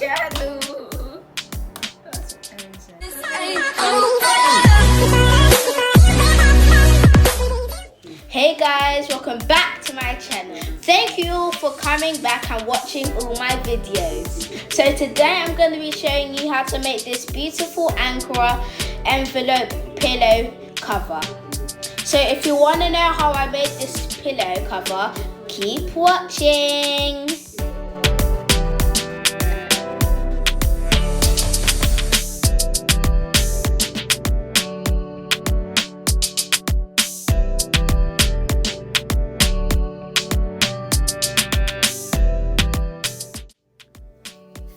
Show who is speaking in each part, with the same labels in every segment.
Speaker 1: channel. Hey guys, welcome back to my channel. Thank you for coming back and watching all my videos. So today I'm going to be showing you how to make this beautiful Anchor envelope pillow cover. So if you want to know how I made this pillow cover, keep watching.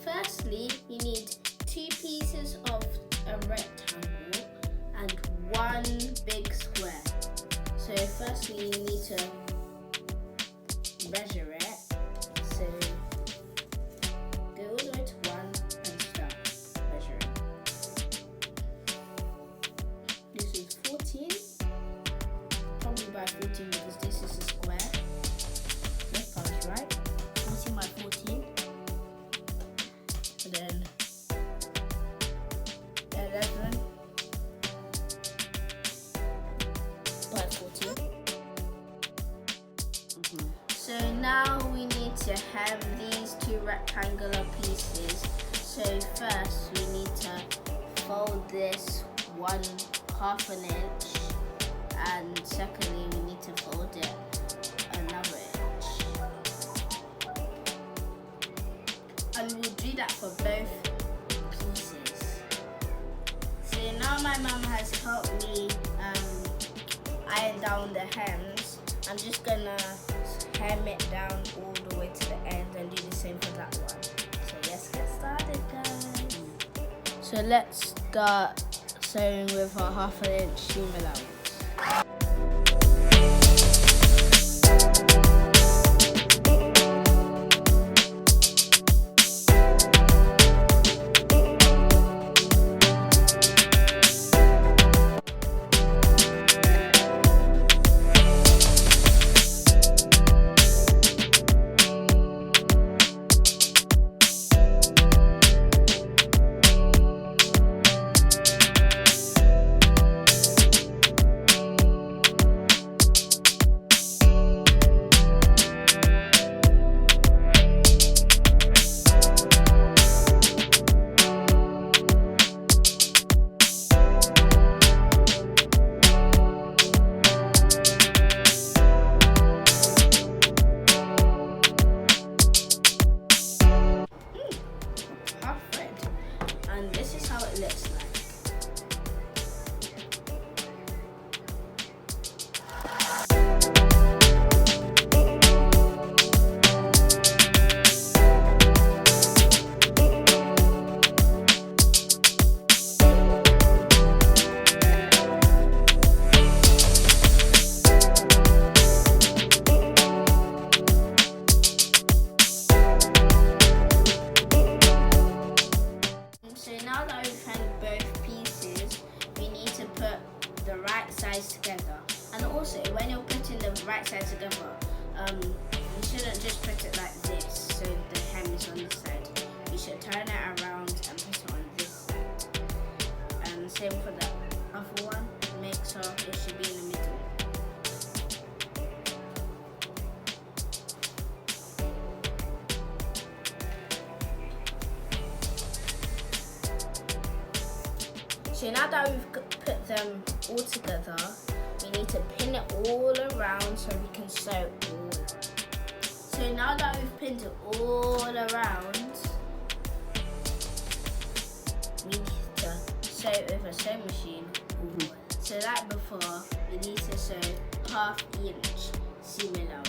Speaker 1: Firstly, you need 2 pieces of a rectangle and 1 big square. So firstly, you need to measure it. So go all the way to 1 and start measuring. This is 14, probably by 14 because this is a square. Yep, I was right. 14 by 14. And then 11 by 14. So now we need to hem these 2 rectangular pieces. So first we need to fold this 1/2 inch, and secondly we need to fold it another inch. And we'll do that for both pieces. So now my mum has helped me iron down the hems. I'm just gonna hem it down all the way to the end and do the same for that one. So let's get started, guys. So let's start sewing with our 1/2 inch seam allowance. And this is how it looks like. Now that we've hemmed both pieces, we need to put the right sides together. And also, when you're putting the right side together, you shouldn't just put it like this, so the hem is on this side. You should turn it around and put it on this side. And same for the other one. Make sure it should be in the middle. So now that we've put them all together, we need to pin it all around so we can sew all. So now that we've pinned it all around, we need to sew it with a sewing machine. So like before, we need to sew 1/2 inch seam allowance.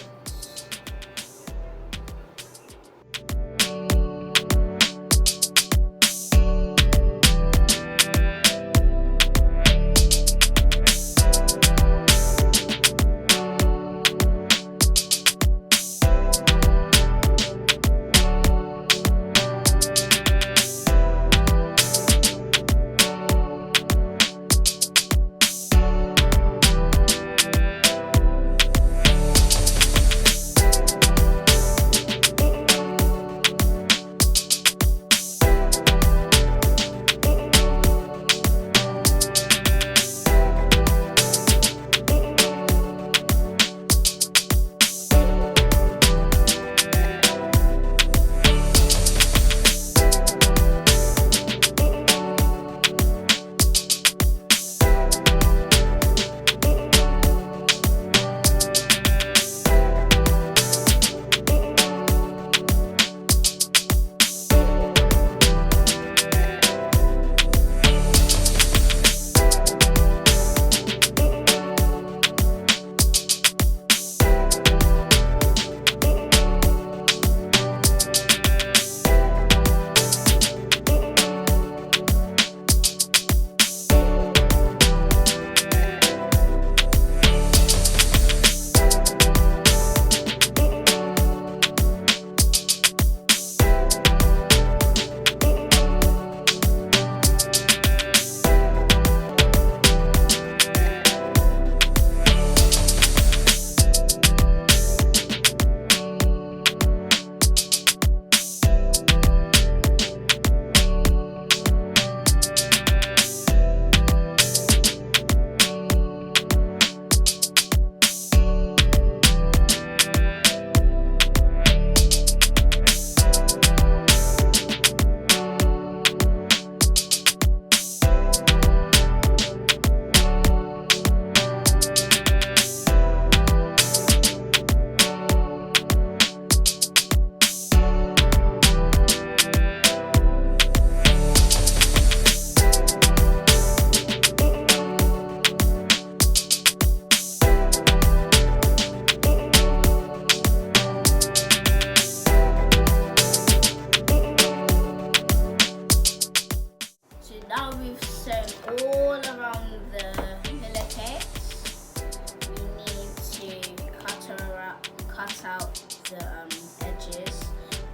Speaker 1: the edges,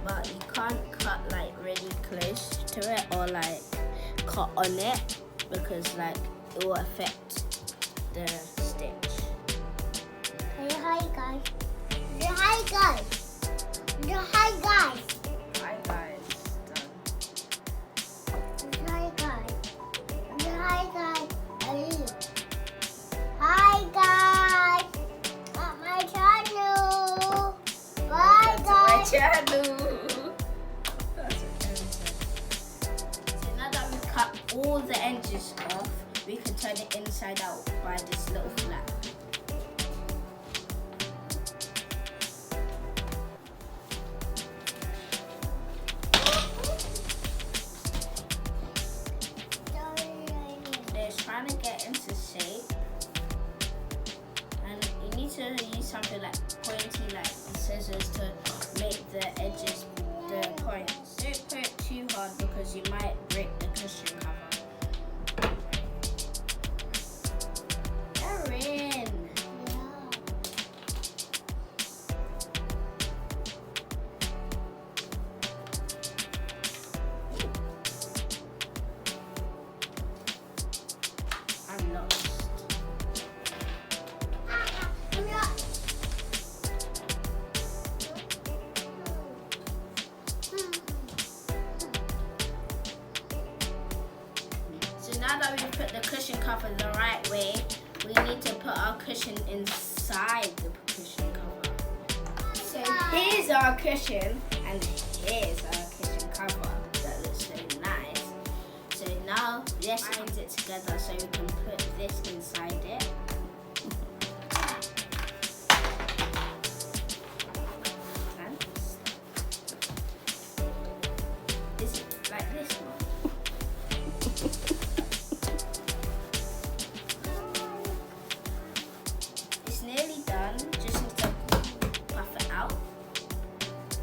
Speaker 1: but you can't cut like really close to it or like cut on it because like it will affect the stitch.
Speaker 2: Hi guys. Hi guys. Hi guys.
Speaker 1: Hi guys. Done.
Speaker 2: Hi guys. Hi guys. Hi guys. At my channel. Bye
Speaker 1: Welcome
Speaker 2: guys.
Speaker 1: to my channel. That's what Erin said. So now that we've cut all the edges off, we can turn it inside out by this little flap. It's trying to get into shape, and you need to use something like pointy, like scissors, to make the edges the points. Don't put it too hard because you might break the cushion cover. Erin! I'm lost. So now that we've put the cushion cover the right way, we need to put our cushion inside the cushion cover. So here's our cushion and here's our cushion cover. That looks so nice. So now let's bind it together so we can put this inside it. And is it like this one? It's nearly done. Just need to puff it out.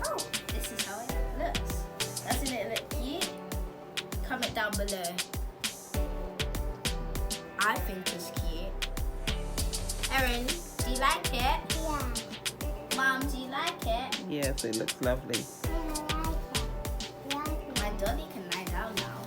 Speaker 1: Oh, this is how it looks. Doesn't it look cute? Comment down below. I think it's cute. Erin, do you like it?
Speaker 2: Yeah.
Speaker 1: Mom, do you like it?
Speaker 3: Yes, it looks lovely.
Speaker 1: My dolly can lie down now.